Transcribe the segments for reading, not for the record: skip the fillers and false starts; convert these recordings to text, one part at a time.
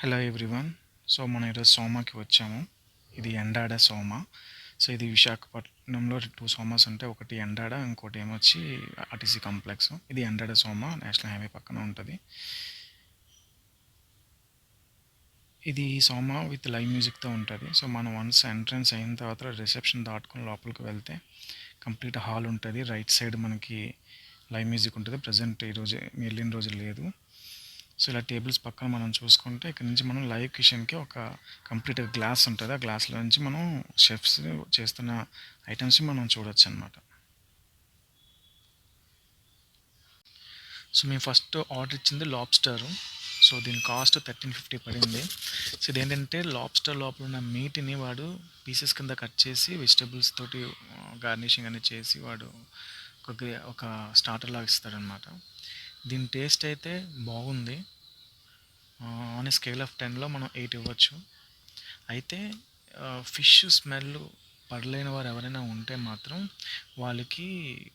Hello everyone. So మనం ఈరోజు సోమాకి వచ్చాము. ఇది ఎండాడ సోమ. సో ఇది విశాఖపట్నంలో 2 సోమాస్ ఉంటాయి. ఒకటి ఎండాడ, ఇంకోటి ఏమొచ్చి ఆర్టీసీ కాంప్లెక్స్. ఇది ఎండాడ సోమ నేషనల్ హైవే పక్కన ఉంటుంది. ఇది సోమ విత్ లైవ్ మ్యూజిక్తో ఉంటుంది. సో మనం వన్స్ ఎంట్రన్స్ అయిన తర్వాత రిసెప్షన్ దాటుకుని లోపలికి వెళ్తే కంప్లీట్ హాల్ ఉంటుంది. రైట్ సైడ్ మనకి లైవ్ మ్యూజిక్ ఉంటుంది. ప్రజెంట్ ఈరోజు వెళ్ళిన రోజు లేదు. సో ఇలా టేబుల్స్ పక్కన మనం చూసుకుంటే ఇక్కడ నుంచి మనం లైవ్ కిచెన్కి ఒక కంప్లీట్ గ్లాస్ ఉంటుంది. ఆ గ్లాస్లో నుంచి మనం షెఫ్స్ చేస్తున్న ఐటమ్స్ మనం చూడొచ్చు అనమాట. సో మేము ఫస్ట్ ఆర్డర్ ఇచ్చింది లాబ్స్టర్. సో దీని కాస్ట్ 1350 పడింది. సో ఇదేంటంటే లాబ్స్టర్ లోపల ఉన్న మీట్ని వాడు పీసెస్ కింద కట్ చేసి వెజిటబుల్స్ తోటి గార్నిషింగ్ అనేది చేసి వాడు ఒక స్టార్టర్ లాగా ఇస్తాడనమాట. దీని టేస్ట్ అయితే బాగుంది. ఆన్ ఏ స్కేల్ ఆఫ్ 10లో మనం 8 ఇవ్వచ్చు. అయితే ఫిష్ స్మెల్ పడలేని వారు ఎవరైనా ఉంటే మాత్రం వాళ్ళకి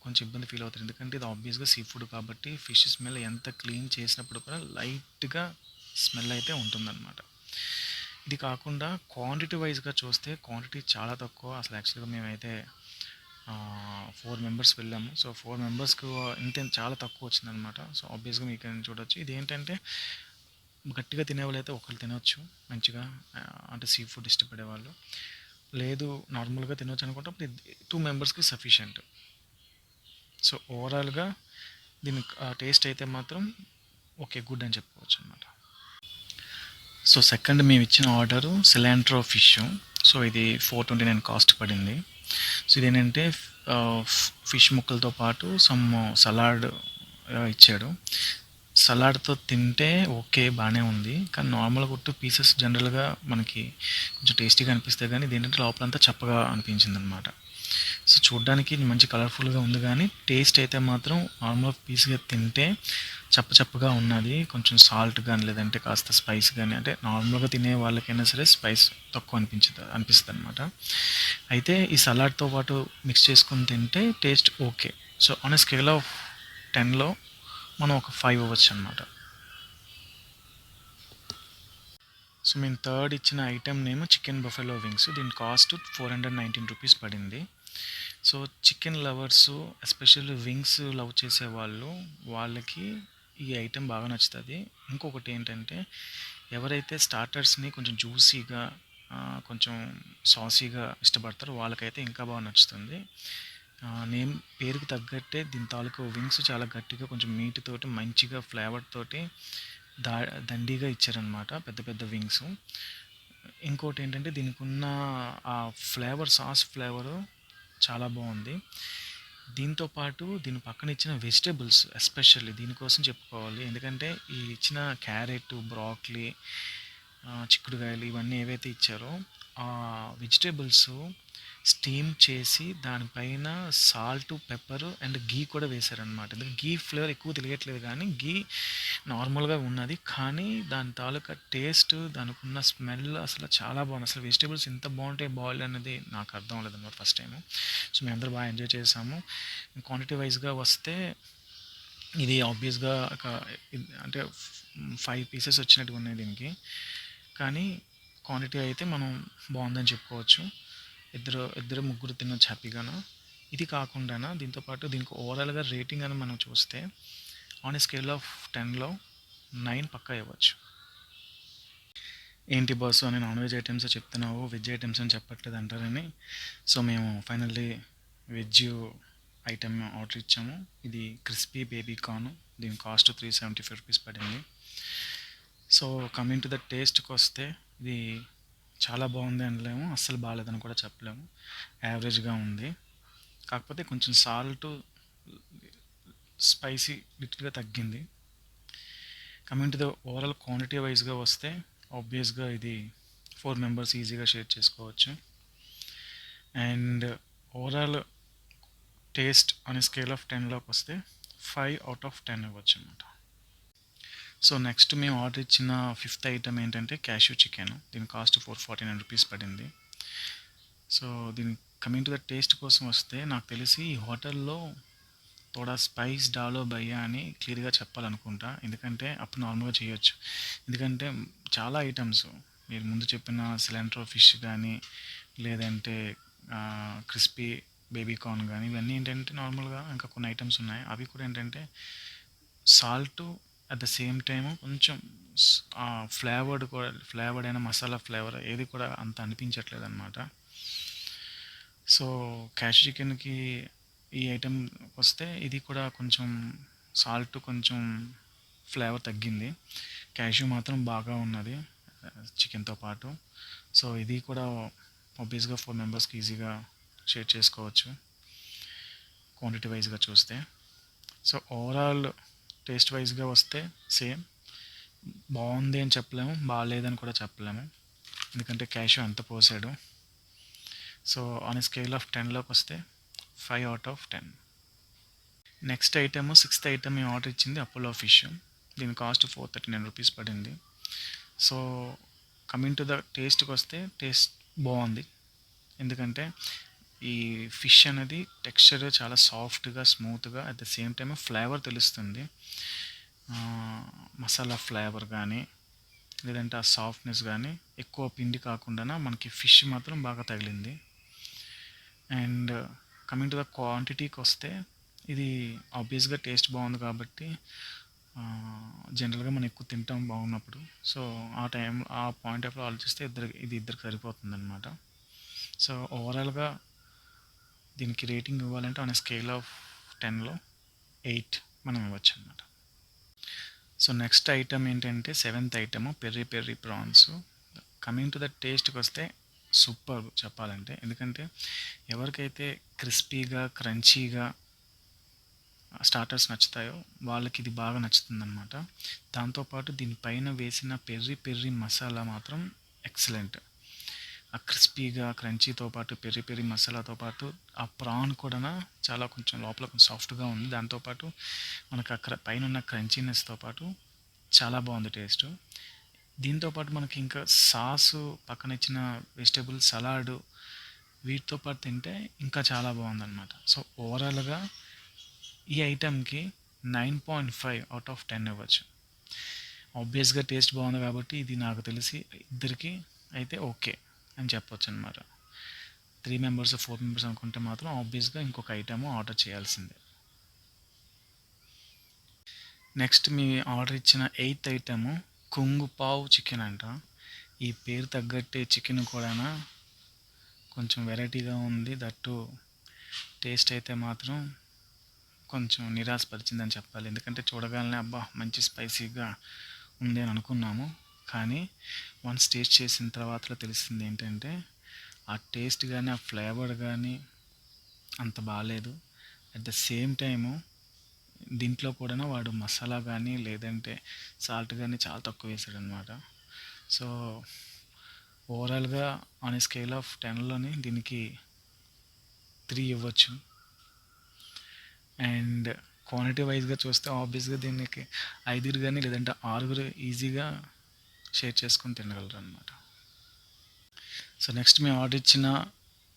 కొంచెం ఇబ్బంది ఫీల్ అవుతారు. ఎందుకంటే ఇది ఆబ్వియస్గా సీ ఫుడ్ కాబట్టి ఫిష్ స్మెల్ ఎంత క్లీన్ చేసినప్పుడు కూడా లైట్గా స్మెల్ అయితే ఉంటుందన్నమాట. ఇది కాకుండా క్వాంటిటీ వైజ్గా చూస్తే క్వాంటిటీ చాలా తక్కువ. అసలు యాక్చువల్గా మేమైతే 4 మెంబర్స్ వెళ్ళాము. సో 4 మెంబర్స్కి ఇంత చాలా తక్కువ వచ్చిందనమాట. సో ఆబ్వియస్గా మీకు చూడొచ్చు. ఇది ఏంటంటే గట్టిగా తినేవాళ్ళైతే ఒకళ్ళు తినొచ్చు మంచిగా, అంటే సీ ఫుడ్ ఇష్టపడేవాళ్ళు. లేదు నార్మల్గా తినొచ్చు అనుకుంటే అప్పుడు 2 మెంబర్స్కి సఫిషియంట్. సో ఓవరాల్గా దీని టేస్ట్ అయితే మాత్రం ఓకే, గుడ్ అని చెప్పుకోవచ్చు అనమాట. సో సెకండ్ మేము ఇచ్చిన ఆర్డరు సిలాంట్రో ఫిష్. సో ఇది 429 కాస్ట్ పడింది. సో ఇదేంటంటే ఫిష్ ముక్కలతో పాటు సమ్ సలాడ్ ఇచ్చాడు. సలాడ్తో తింటే ఓకే, బాగానే ఉంది. కానీ నార్మల్గా కొట్టు పీసెస్ జనరల్గా మనకి కొంచెం టేస్టీగా అనిపిస్తాయి, కానీ ఇదేంటంటే లోపలంతా చప్పగా అనిపించింది అనమాట. సో చూడ్డానికి మంచి కలర్ఫుల్గా ఉంది, కానీ టేస్ట్ అయితే మాత్రం నార్మల్ పీస్గా తింటే చప్పగా ఉన్నది. కొంచెం సాల్ట్ కానీ లేదంటే కాస్త స్పైస్ కానీ, అంటే నార్మల్గా తినే వాళ్ళకైనా సరే స్పైస్ తక్కువ అనిపిస్తుంది అనమాట. అయితే ఈ సలాడ్తో పాటు మిక్స్ చేసుకుని తింటే taste okay. So on a scale of 10లో మనం ఒక 5 ఇవ్వచ్చు అనమాట. సో మేము థర్డ్ ఇచ్చిన item name chicken buffalo wings. దీని కాస్ట్ 419 రూపీస్ పడింది. So chicken lovers, especially wings love చేసే వాళ్ళకి ఈ ఐటెం బాగా నచ్చుతుంది. ఇంకొకటి ఏంటంటే ఎవరైతే స్టార్టర్స్ని కొంచెం జ్యూసీగా, కొంచెం సాసీగా ఇష్టపడతారో వాళ్ళకైతే ఇంకా బాగా నచ్చుతుంది. నేమ్ పేరుకి తగ్గట్టే దీని తాలూకు వింగ్స్ చాలా గట్టిగా కొంచెం మీట్ తోటి మంచిగా ఫ్లేవర్ తోటి దండిగా ఇచ్చారనమాట, పెద్ద పెద్ద వింగ్స్. ఇంకోటి ఏంటంటే దీనికి ఉన్న ఆ ఫ్లేవర్, సాస్ ఫ్లేవరు చాలా బాగుంది. దీంతో పాటు దీని పక్కన ఇచ్చిన వెజిటేబుల్స్ ఎస్పెషల్లీ దీనికోసం చెప్పుకోవాలి. ఎందుకంటే ఈ ఇచ్చిన క్యారెట్, బ్రాక్లీ, చిక్కుడుకాయలు ఇవన్నీ ఏవైతే ఇచ్చారో ఆ వెజిటేబుల్స్ స్టీమ్ చేసి దానిపైన సాల్ట్, పెప్పర్ అండ్ గీ కూడా వేశారనమాట. ఎందుకంటే గీ ఫ్లేవర్ ఎక్కువ తెలియట్లేదు, కానీ గీ నార్మల్గా ఉన్నది, కానీ దాని తాలూకా టేస్ట్, దానికి ఉన్న స్మెల్ అసలు చాలా బాగుంది. అసలు వెజిటేబుల్స్ ఇంత బాగుంటాయి బాయిల్ అనేది నాకు అర్థం అవ్వలేదన్నమాట ఫస్ట్ టైము. సో మేము అందరూ బాగా ఎంజాయ్ చేసాము. క్వాంటిటీ వైజ్గా వస్తే ఇది ఆబ్వియస్గా అంటే 5 పీసెస్ వచ్చినట్టుగా ఉన్నాయి దీనికి, కానీ క్వాంటిటీ అయితే మనం బాగుందని చెప్పుకోవచ్చు. ఇద్దరు ముగ్గురు తినొచ్చు హ్యాపీగాను. ఇది కాకుండా దీంతో పాటు దీనికి ఓవరాల్గా రేటింగ్ అని మనం చూస్తే ఆన్ ఏ స్కేల్ ఆఫ్ 10లో 9 పక్కా ఇవ్వచ్చు. ఏంటి బాసు అని నాన్ వెజ్ ఐటమ్స్ చెప్తున్నావు, వెజ్ ఐటమ్స్ అని చెప్పట్లేదు అంటారని. సో మేము ఫైనల్లీ వెజ్ ఐటమ్ ఆర్డర్ ఇచ్చాము. ఇది క్రిస్పీ బేబీ కార్న్. దీని కాస్ట్ 375 రూపీస్ పడింది. సో కమింగ్ టు ద టేస్ట్కి వస్తే ఇది చాలా బాగుంది అనలేము, అస్సలు బాగాలేదని కూడా చెప్పలేము, యావరేజ్గా ఉంది. కాకపోతే కొంచెం సాల్ట్, స్పైసీ లిటిల్గా తగ్గింది. Coming to the overall quantity వైజ్గా వస్తే ఆబ్వియస్గా ఇది 4 మెంబర్స్ ఈజీగా షేర్ చేసుకోవచ్చు. అండ్ ఓవరాల్ టేస్ట్ అనే స్కేల్ ఆఫ్ 10లోకి వస్తే 5 అవుట్ ఆఫ్ 10 ఇవ్వచ్చు అనమాట. సో నెక్స్ట్ మేము ఆర్డర్ ఇచ్చిన 5th ఐటమ్ ఏంటంటే క్యాష్యూ చికెన్. దీని కాస్ట్ 449 రూపీస్ పడింది. సో దీని కమింగ్ టు ద టేస్ట్ కోసం వస్తే నాకు తెలిసి ఈ హోటల్లో తోడా స్పైస్ డాలో భయ్యా అని క్లియర్‌గా చెప్పాలనుకుంటా. ఎందుకంటే అప్పుడు నార్మల్‌గా చేయొచ్చు. ఎందుకంటే చాలా ఐటెమ్స్ మీరు ముందు చెప్పిన సిలాంట్రో ఫిష్ గానీ, లేదంటే క్రిస్పీ బేబీ కార్న్ గానీ, ఇవన్నీ ఏంటంటే నార్మల్‌గా ఇంకా కొన్ని ఐటెమ్స్ ఉన్నాయి. అవి కూడా ఏంటంటే salt at the same time కొంచెం ఫ్లేవర్డ్ అయిన మసాలా ఫ్లేవర్ ఏది కూడా అంత అనిపించట్లేదనమాట. సో, క్యాషు చికెన్‌కి ఈ ఐటెం వస్తే ఇది కూడా కొంచెం సాల్ట్ కొంచెం ఫ్లేవర్ తగ్గింది. క్యాష్యూ మాత్రం బాగా ఉన్నది చికెన్‌తో పాటు. సో, ఇది కూడా ఆబ్వియస్‌గా 4 మెంబర్స్‌కి ఈజీగా షేర్ చేసుకోవచ్చు క్వాంటిటీ వైస్‌గా చూస్తే. సో, ఓవరాల్ టేస్ట్ వైస్‌గా వస్తే సేమ్. బావుంది అని చెప్పలేము. బాలేదని కూడా చెప్పలేము. ఎందుకంటే క్యాష్యూ అంత పోసాడు. So, on a scale of 10లోకొస్తే 5 out of 10. Next item sixth item మేము ఆర్డర్ ఇచ్చింది అపోలో ఫిష్. దీని కాస్ట్ 439 రూపీస్ పడింది. సో, కమింగ్ టు ద టేస్ట్‌కొస్తే టేస్ట్ బావుంది. ఎందుకంటే ఈ ఫిష్ అనేది టెక్స్చర్ చాలా సాఫ్ట్‌గా, స్మూత్‌గా at the same time flavour తెలుస్తుంది. మసాలా ఫ్లేవర్ గానీ, లేదంటే ఆ సాఫ్ట్‌నెస్ గానీ, ఎక్కువ పిండి కాకుండాన మనకి ఫిష్ మాత్రం బాగా తగిలింది. అండ్ కమింగ్ టు ద క్వాంటిటీకొస్తే ఇది ఆబ్వియస్‌గా టేస్ట్ బాగుంది కాబట్టి జనరల్‌గా మనం ఎక్కువ తింటాం బాగున్నప్పుడు. సో, ఆ పాయింట్ ఆఫ్ వ్యూలో ఆలోచిస్తే ఇద్దరికి సరిపోతుందనమాట. సో, ఓవరాల్‌గా దీనికి రేటింగ్ ఇవ్వాలంటే ఆన్ ఎ స్కేల్ ఆఫ్ 10లో 8 మనం ఇవ్వచ్చనమాట. సో, నెక్స్ట్ ఐటెమ్ ఏంటంటే seventh item peri peri prawns. Coming to the టేస్ట్‌కొస్తే సూపర్బ్ చెప్పాలంటే. ఎందుకంటే ఎవరికైతే క్రిస్పీగా, క్రంచీగా స్టార్టర్స్ నచ్చుతాయో వాళ్ళకి ఇది బాగా నచ్చుతుందనమాట. దాంతోపాటు దీనిపైన వేసిన పెర్రీ పెర్రీ మసాలా మాత్రం ఎక్సలెంట్. ఆ క్రిస్పీగా, క్రంచీతో పాటు పెర్రీ పెర్రీ మసాలాతో పాటు ఆ ప్రాన్ కూడా చాలా కొంచెం లోపల కొంచెం సాఫ్ట్‌గా ఉంది. దాంతోపాటు మనకు అక్కడ పైనున్న క్రంచీనెస్‌తో పాటు చాలా బాగుంది టేస్టు. దీంతో పాటు మనకి ఇంకా సాసు, పక్కన ఇచ్చిన వెజిటబుల్ సలాడు వీటితో పాటు తింటే ఇంకా చాలా బాగుందనమాట. సో, ఓవరాల్‌గా ఈ ఐటెంకి 9.5 ఔట్ ఆఫ్ 10 ఇవ్వచ్చు. ఆబ్వియస్‌గా టేస్ట్ బాగుంది కాబట్టి ఇది నాకు తెలిసి ఇద్దరికి అయితే ఓకే అని చెప్పొచ్చనమాట. 3 మెంబర్స్, 4 మెంబర్స్ అనుకుంటే మాత్రం ఆబ్వియస్‌గా ఇంకొక ఐటెము ఆర్డర్ చేయాల్సిందే. నెక్స్ట్ మీ ఆర్డర్ ఇచ్చిన ఎయిత్ ఐటెము కుంగు పావ్ చికెన్ అంట. ఈ పేరు తగ్గట్టే చికెన్ కూడానా కొంచెం వెరైటీగా ఉంది. దట్టు టేస్ట్ అయితే మాత్రం కొంచెం నిరాశపరిచిందని చెప్పాలి. ఎందుకంటే చూడగానే అబ్బా! మంచి స్పైసీగా ఉంది అని అనుకున్నాము. కానీ వన్స్ టేస్ట్ చేసిన తర్వాతలో తెలిసింది ఏంటంటే ఆ టేస్ట్ గానీ, ఆ ఫ్లేవర్ గానీ అంత బాలేదు. అట్ ద సేమ్ టైము దీంట్లో కూడా వాడు మసాలా గానీ, లేదంటే సాల్ట్ గానీ చాలా తక్కువ వేసాడనమాట. సో, ఓవరాల్‌గా ఆన్ ఎ స్కేల్ ఆఫ్ 10లోని దీనికి 3 ఇవ్వచ్చు. అండ్ క్వాంటిటీ వైస్‌గా చూస్తే ఆబ్వియస్‌గా దీనికి 5 గానీ, లేదంటే 6 ఈజీగా షేర్ చేసుకొని తినగలరనమాట. సో, నెక్స్ట్ మేము ఆర్డర్ ఇచ్చిన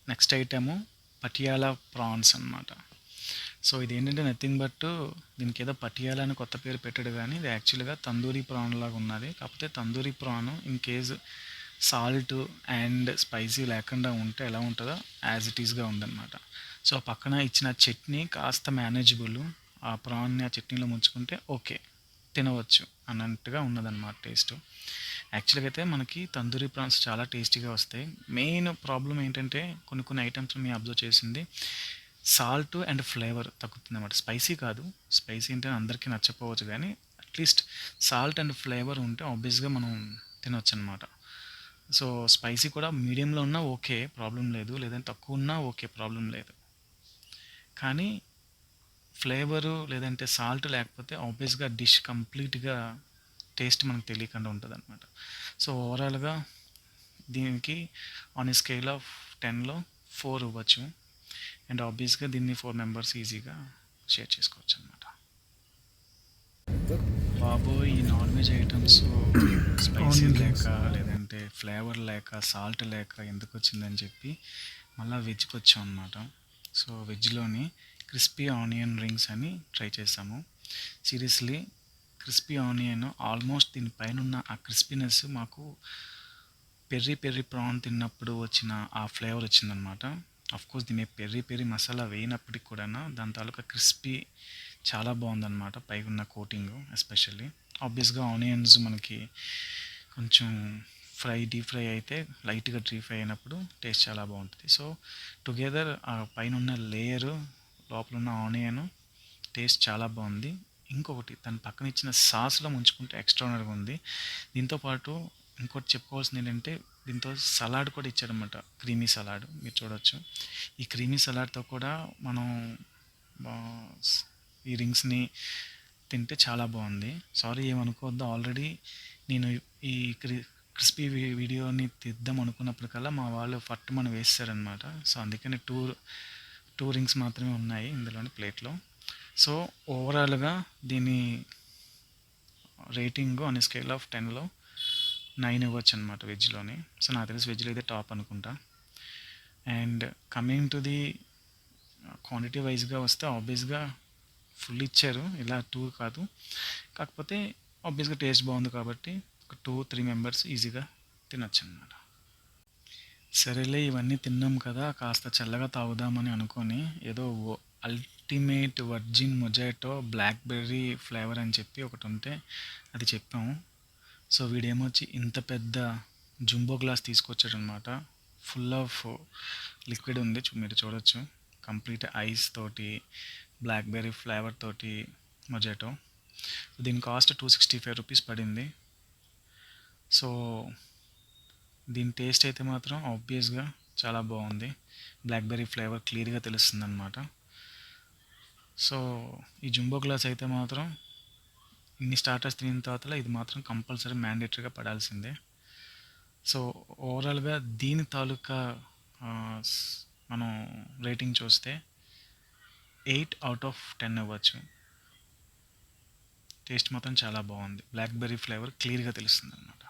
నెక్స్ట్ ఐటెము పటియాలా ప్రాన్స్ అనమాట. సో, ఇదేంటంటే నథింగ్ బట్ దీనికేదో పటియాలా అని కొత్త పేరు పెట్టాడు గానీ, ఇది యాక్చువల్‌గా తందూరి ప్రాన్ లాగా ఉన్నది. కాకపోతే tandoori prawn in case salt and spicy లేకుండా ఉంటే ఎలా ఉంటదో యాజ్ ఇట్ ఈస్‌గా ఉందనమాట. సో, పక్కన ఇచ్చిన చట్నీ కాస్త మేనేజబుల్. ఆ ప్రాన్‌ని ఆ చట్నీలో ముంచుకుంటే ఓకే. తినవచ్చు అన్నట్టుగా ఉన్నదనమాట టేస్టు. యాక్చువల్‌గా అయితే మనకి తందూరి ప్రాన్స్ చాలా టేస్టీగా వస్తాయి. మెయిన్ ప్రాబ్లమ్ ఏంటంటే కొన్ని ఐటెమ్స్‌లో మేము అబ్జర్వ్ చేసింది సాల్ట్ అండ్ ఫ్లేవర్ తగ్గుతుందన్నమాట. స్పైసీ కాదు. స్పైసీ అంటే అందరికీ నచ్చకపోవచ్చు గానీ అట్‌లీస్ట్ సాల్ట్ అండ్ ఫ్లేవర్ ఉంటే ఆబ్వియస్‌గా మనం తినొచ్చనమాట. సో, స్పైసీ కూడా మీడియంలో ఉన్నా ఓకే. ప్రాబ్లమ్ లేదు. లేదంటే తక్కువ ఉన్నా ఓకే. ప్రాబ్లమ్ లేదు. కానీ ఫ్లేవరు లేదంటే సాల్ట్ లేకపోతే ఆబ్వియస్‌గా డిష్ కంప్లీట్‌గా టేస్ట్ మనకు తెలియకుండా ఉంటదనమాట. సో, ఓవరాల్‌గా దీనికి ఆన్ ఎ స్కేల్ ఆఫ్ 10లో 4 ఇవ్వచ్చు. అండ్ ఆబ్వియస్‌గా దీన్ని 4 మెంబర్స్ ఈజీగా షేర్ చేసుకోవచ్చనమాట. బాబోయ్! ఈ నాన్ వెజ్ ఐటెమ్స్ స్పైసీ లేక, లేదంటే ఫ్లేవర్ లేక, సాల్ట్ లేక ఎందుకొచ్చిందని చెప్పి మళ్ళా వెజ్‌కొచ్చాం అనమాట. సో, వెజ్‌లోని క్రిస్పీ ఆనియన్ రింగ్స్ అని ట్రై చేసాము. సీరియస్లీ క్రిస్పీ ఆనియన్ ఆల్మోస్ట్ దీని పైనున్న ఆ క్రిస్పీనెస్ మాకు పెర్రీ పెర్రీ ప్రాన్ తిన్నప్పుడు వచ్చిన ఆ ఫ్లేవర్ వచ్చిందనమాట. ఆఫ్‌కోర్స్ దీని మీద పెర్రీ పెర్రీ మసాలా వేయనప్పటికి కూడాను దాని తాలూకా క్రిస్పీ చాలా బావుందనమాట. పైగున్న కోటింగు ఎస్పెషల్లీ. ఆబ్వియస్‌గా ఆనియన్స్ మనకి కొంచెం డీప్ ఫ్రై అయితే లైట్‌గా డీప్ ఫ్రై అయినప్పుడు టేస్ట్ చాలా బావుంటది. సో, టుగెదర్ ఆ పైనున్న లేయరు, లోపలున్న ఆనియను టేస్ట్ చాలా బావుంది. ఇంకొకటి దాని పక్కన ఇచ్చిన సాస్‌లో ముంచుకుంటే ఎక్స్ట్రార్డినరీగా ఉంది. దీంతో పాటు ఇంకోటి చెప్పుకోవాల్సిందేంటంటే దీంతో సలాడ్ కూడా ఇచ్చాడనమాట. క్రీమీ సలాడ్ మీరు చూడొచ్చు. ఈ క్రీమీ సలాడ్‌తో కూడా మనం స్ ఈ రింగ్స్‌ని తింటే చాలా బావుంది. సారీ ఏమనుకోవద్దు. ఆల్రెడీ నేను ఈ క్రిస్పీ వీడియోని తీద్దాం అనుకున్నప్పటికల్లా మా వాళ్ళు ఫట్టుమని వేసేసారనమాట. సో, అందుకని 2 రింగ్స్ మాత్రమే ఉన్నాయి ఇందులోని ప్లేట్‌లో. సో, ఓవరాల్‌గా దీని rating on a scale of 10లో 9 ఇవ్వొచ్చనమాట వెజ్‌లోని. సో, నాకు తెలిసి వెజ్‌లో ఇదే టాప్ అనుకుంటా. And coming to the quantity వైస్‌గా వస్తే ఆబ్వియస్‌గా ఫుల్ ఇచ్చారు. ఇలా 2 కాదు. కాకపోతే ఆబ్వియస్‌గా టేస్ట్ బావుంది కాబట్టి ఒక 2, 3 మెంబర్స్ ఈజీగా తినొచ్చనమాట. సరేలే ఇవన్నీ తిన్నాం కదా! కాస్త చల్లగా తాగుదామని అనుకోని ఏదో ultimate virgin mojito blackberry flavour అని చెప్పి ఒకటుంటే అది చెప్పాము. సో, వీడేమొచ్చి ఇంత పెద్ద జంబో గ్లాస్ తీసుకొచ్చాడనమాట. ఫుల్ ఆఫ్ లిక్విడ్ ఉంది. మీరు చూడొచ్చు. కంప్లీట్ ఐస్ తోటి, బ్లాక్‌బెర్రీ ఫ్లేవర్ తోటి మొజాటో. దీని కాస్ట్ ₹265 పడింది. సో, దీని టేస్ట్ అయితే మాత్రం ఆబ్వియస్‌గా చాలా బావుంది. బ్లాక్‌బెర్రీ ఫ్లేవర్ క్లియర్‌గా తెలుస్తుందనమాట. సో, ఈ జంబో గ్లాస్ అయితే మాత్రం ఇన్ని స్టార్టర్స్ తినిన తర్వాతల ఇది మాత్రం కంపల్సరీ మ్యాండేటరీగా పడాల్సిందే. సో, ఓవరాల్‌గా దీని తాలూకా ఆహ్, స్ మనం రేటింగ్ చూస్తే 8/10 ఇవ్వచ్చు. టేస్ట్ మాత్రం చాలా బావుంది. బ్లాక్‌బెర్రీ ఫ్లేవర్ క్లియర్‌గా తెలుస్తుందనమాట.